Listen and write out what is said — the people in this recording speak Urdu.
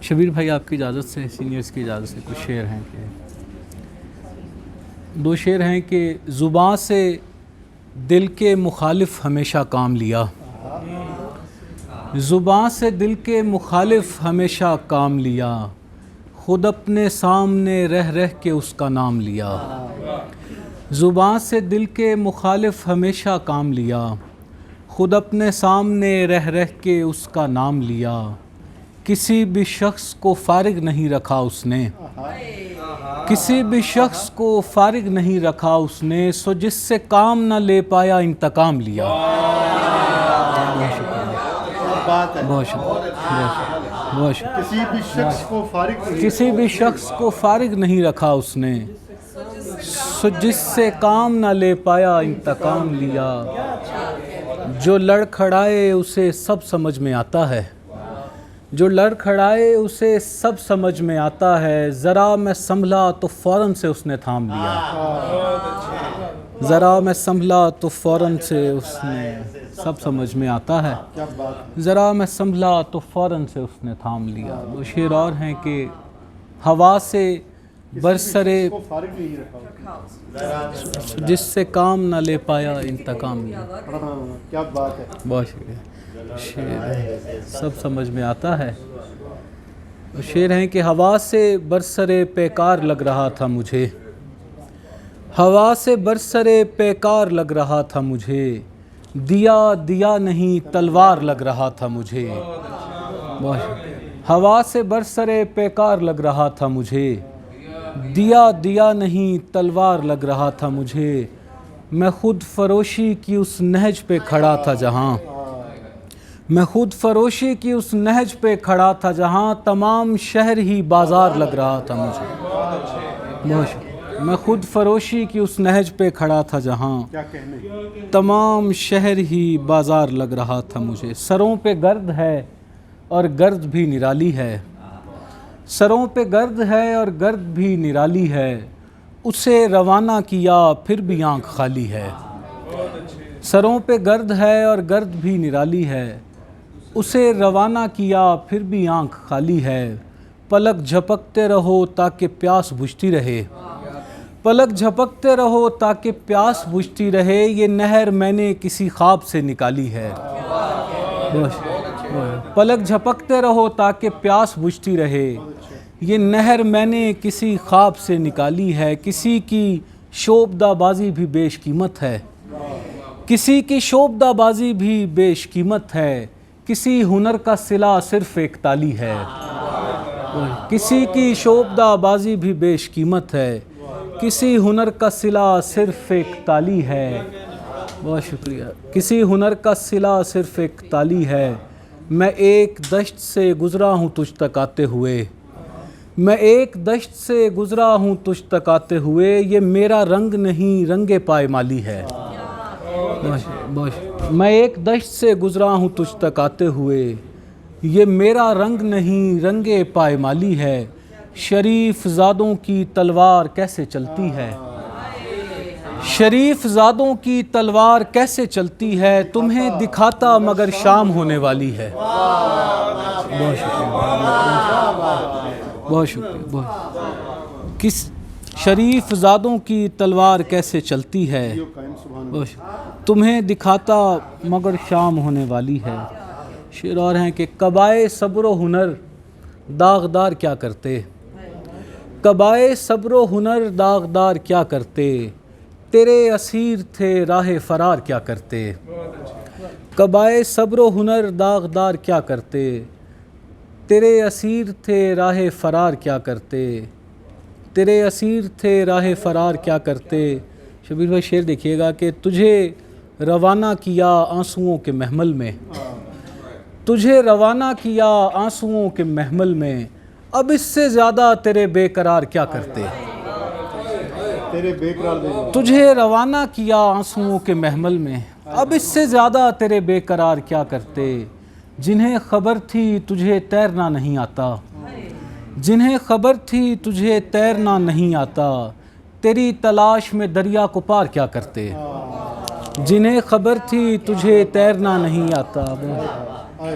شبیر بھائی آپ کی اجازت سے، سینئرز کی اجازت سے کچھ شعر ہیں کہ دو شعر ہیں کہ زباں سے دل کے مخالف ہمیشہ کام لیا، زباں سے دل کے مخالف ہمیشہ کام لیا، خود اپنے سامنے رہ رہ کے اس کا نام لیا۔ زباں سے دل کے مخالف ہمیشہ کام لیا، خود اپنے سامنے رہ رہ کے اس کا نام لیا۔ کسی بھی شخص کو فارغ نہیں رکھا اس نے، کسی بھی شخص کو فارغ نہیں رکھا اس نے، سو جس سے کام نہ لے پایا انتقام لیا۔ بہت شکریہ، بہت شکریہ۔ کسی بھی شخص کو فارغ نہیں، کسی بھی شخص کو فارغ نہیں رکھا اس نے، سو جس سے کام نہ لے پایا انتقام لیا۔ جو لڑکھڑائے اسے سب سمجھ میں آتا ہے، جو لڑکھڑائے اسے سب سمجھ میں آتا ہے، ذرا میں سنبھلا تو فوراً سے اس نے تھام لیا، ذرا میں سنبھلا تو فوراً سے اس نے سب سمجھ میں آتا ہے، ذرا میں سنبھلا تو فوراً سے اس نے تھام لیا۔ دو شعر اور ہیں کہ ہوا سے برسرے کو فارغ نہیں رکھا، جس سے کام نہ لے پایا انتقام لیا۔ کیا بات ہے۔ بہت شکریہ۔ شعر سب سمجھ میں آتا ہے۔ شعر ہیں کہ ہوا سے برسرے پیکار لگ رہا تھا مجھے، ہوا سے برسرے پیکار لگ رہا تھا مجھے، دیا دیا نہیں تلوار لگ رہا تھا مجھے۔ ہوا سے برسرے پیکار لگ رہا تھا مجھے، دیا دیا نہیں تلوار لگ رہا تھا مجھے، میں خود فروشی کی اس نہج پہ کھڑا تھا جہاں، میں خود فروشی کی اس نہج پہ کھڑا تھا جہاں، تمام شہر ہی بازار لگ رہا تھا مجھے۔ میں خود فروشی کی اس نہج پہ کھڑا تھا جہاں، کیا کہنے، تمام شہر ہی بازار لگ رہا تھا مجھے۔ سروں پہ گرد ہے اور گرد بھی نرالی ہے، سروں پہ گرد ہے اور گرد بھی نرالی ہے، اسے روانہ کیا پھر بھی آنکھ خالی ہے۔ سروں پہ گرد ہے اور گرد بھی نرالی ہے، اسے روانہ کیا پھر بھی آنکھ خالی ہے، پلک جھپکتے رہو تاکہ پیاس بجھتی رہے، پلک جھپکتے رہو تاکہ پیاس بجھتی رہے، یہ نہر میں نے کسی خواب سے نکالی ہے۔ پلک جھپکتے رہو تاکہ پیاس بجھتی رہے، یہ نہر میں نے کسی خواب سے نکالی ہے، کسی کی شوبدہ بازی بھی بیش قیمت ہے، کسی کی شوبدہ بازی بھی بیش قیمت ہے، کسی ہنر کا صلہ صرف ایک تالی ہے، کسی کی شوبدہ بازی بھی بیش قیمت ہے، کسی ہنر کا صلہ صرف ایک تالی ہے۔ بہت شکریہ۔ کسی ہنر کا صلہ صرف ایک تالی ہے، میں ایک دشت سے گزرا ہوں تجھ تک آتے ہوئے، میں ایک دشت سے گزرا ہوں تجھ تک آتے ہوئے، یہ میرا رنگ نہیں رنگ پائمالی ہے۔ میں ایک دشت سے گزرا ہوں تجھ تک آتے ہوئے، یہ میرا رنگ نہیں رنگ پائمالی ہے، شریف زادوں کی تلوار کیسے چلتی ہے، شریف زادوں کی تلوار کیسے چلتی ہے، تمہیں دکھاتا مگر شام ہونے والی ہے۔ بہت شکریہ، بہت شکریہ۔ کس شریف زادوں کی تلوار کیسے چلتی ہے، تمہیں دکھاتا مگر شام ہونے والی ہے۔ شعر اور ہیں کہ قبائے صبر و ہنر داغدار کیا کرتے، قبائے صبر و ہنر داغدار کیا کرتے، تیرے اسیر تھے راہ فرار کیا کرتے، قبائے صبر و ہنر داغدار کیا کرتے، تیرے اسیر تھے راہ فرار کیا کرتے، تیرے اسیر تھے راہ فرار کیا کرتے۔ شبیر بھائی شعر دیکھیے گا کہ تجھے روانہ کیا آنسوؤں کے محمل میں، تجھے روانہ کیا آنسوؤں کے محمل میں، اب اس سے زیادہ تیرے بے قرار کیا کرتے، تیرے بے قرار دے، تجھے روانہ کیا آنسوؤں کے محمل میں، اب اس سے زیادہ تیرے بے قرار کیا کرتے، جنہیں خبر تھی تجھے تیرنا نہیں آتا، جنہیں خبر تھی تجھے تیرنا نہیں آتا، تیری تلاش میں دریا کو پار کیا کرتے، جنہیں خبر تھی تجھے تیرنا نہیں آتا۔